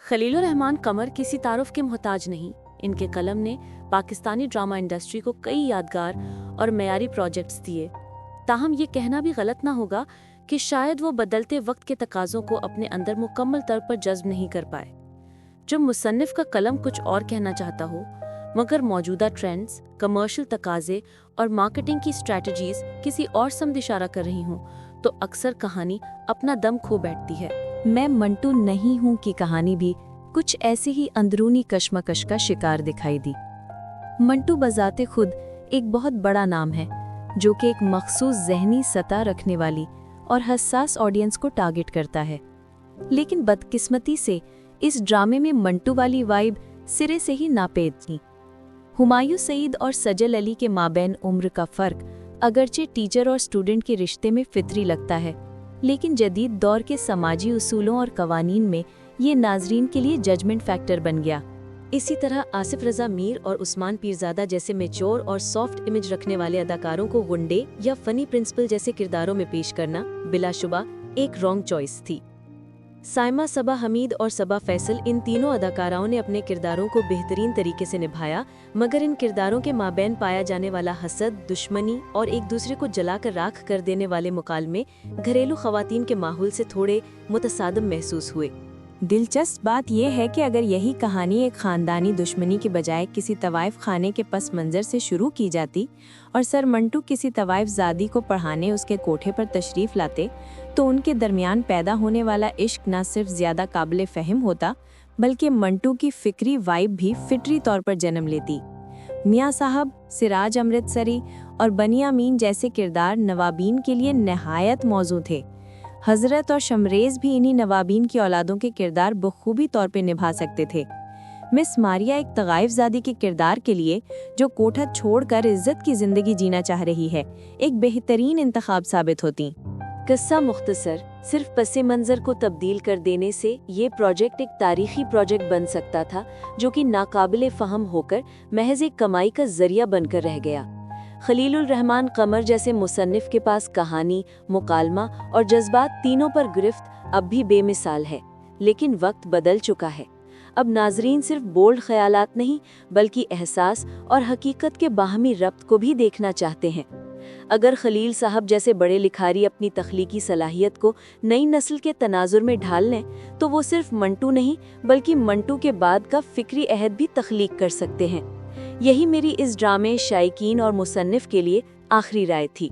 خلیل الرحمان قمر کسی تعارف کے محتاج نہیں۔ ان کے قلم نے پاکستانی ڈرامہ انڈسٹری کو کئی یادگار اور معیاری پروجیکٹس دیے۔ تاہم یہ کہنا بھی غلط نہ ہوگا کہ شاید وہ بدلتے وقت کے تقاضوں کو اپنے اندر مکمل طور پر جذب نہیں کر پائے۔ جب مصنف کا قلم کچھ اور کہنا چاہتا ہو مگر موجودہ ٹرینڈز، کمرشل تقاضے اور مارکیٹنگ کی اسٹریٹجیز کسی اور سمت اشارہ کر رہی ہوں تو اکثر کہانی اپنا دم کھو بیٹھتی ہے۔ میں منٹو نہیں ہوں کی کہانی بھی کچھ ایسی ہی اندرونی کشمکش کا شکار دکھائی دی۔ منٹو بذات خود ایک بہت بڑا نام ہے جو کہ ایک مخصوص ذہنی سطح رکھنے والی اور حساس آڈینس کو ٹارگٹ کرتا ہے، لیکن بدقسمتی سے اس ڈرامے میں منٹو والی وائب سرے سے ہی ناپید تھی۔ ہمایوں سعید اور سجل علی کے مابین عمر کا فرق اگرچہ ٹیچر اور اسٹوڈنٹ کے رشتے میں فطری لگتا ہے، لیکن جدید دور کے سماجی اصولوں اور قوانین میں یہ ناظرین کے لیے ججمنٹ فیکٹر بن گیا۔ اسی طرح آصف رضا میر اور عثمان پیرزادہ جیسے میچور اور سافٹ امیج رکھنے والے اداکاروں کو گنڈے یا فنی پرنسپل جیسے کرداروں میں پیش کرنا بلا شبہ ایک رانگ چوائس تھی۔ سائمہ صبا حمید اور صبا فیصل ان تینوں اداکاراؤں نے اپنے کرداروں کو بہترین طریقے سے نبھایا، مگر ان کرداروں کے مابین پایا جانے والا حسد، دشمنی اور ایک دوسرے کو جلا کر راکھ کر دینے والے مکالمے گھریلو خواتین کے ماحول سے تھوڑے متصادم محسوس ہوئے۔ دلچسپ بات یہ ہے کہ اگر یہی کہانی ایک خاندانی دشمنی کے بجائے کسی طوائف خانے کے پس منظر سے شروع کی جاتی اور سر منٹو کسی طوائف زادی کو پڑھانے اس کے کوٹھے پر تشریف لاتے تو ان کے درمیان پیدا ہونے والا عشق نہ صرف زیادہ قابل فہم ہوتا بلکہ منٹو کی فکری وائب بھی فطری طور پر جنم لیتی۔ میاں صاحب، سراج امرتسری اور بنی امین جیسے کردار نوابین کے لیے نہایت موزوں تھے۔ حضرت اور شمریز بھی انہی نوابین کی اولادوں کے کردار بخوبی طور پہ نبھا سکتے تھے۔ مس ماریا ایک طغائف زادی کے کردار کے لیے جو کوٹھا چھوڑ کر عزت کی زندگی جینا چاہ رہی ہے ایک بہترین انتخاب ثابت ہوتی۔ قصہ مختصر، صرف پس منظر کو تبدیل کر دینے سے یہ پروجیکٹ ایک تاریخی پروجیکٹ بن سکتا تھا جو کہ ناقابل فہم ہو کر محض ایک کمائی کا ذریعہ بن کر رہ گیا۔ خلیل الرحمان قمر جیسے مصنف کے پاس کہانی، مکالمہ اور جذبات تینوں پر گرفت اب بھی بے مثال ہے، لیکن وقت بدل چکا ہے۔ اب ناظرین صرف بولڈ خیالات نہیں بلکہ احساس اور حقیقت کے باہمی ربط کو بھی دیکھنا چاہتے ہیں۔ اگر خلیل صاحب جیسے بڑے لکھاری اپنی تخلیقی صلاحیت کو نئی نسل کے تناظر میں ڈھال لیں تو وہ صرف منٹو نہیں بلکہ منٹو کے بعد کا فکری عہد بھی تخلیق کر سکتے ہیں۔ یہی میری اس ڈرامے، شائقین اور مصنف کے لیے آخری رائے تھی۔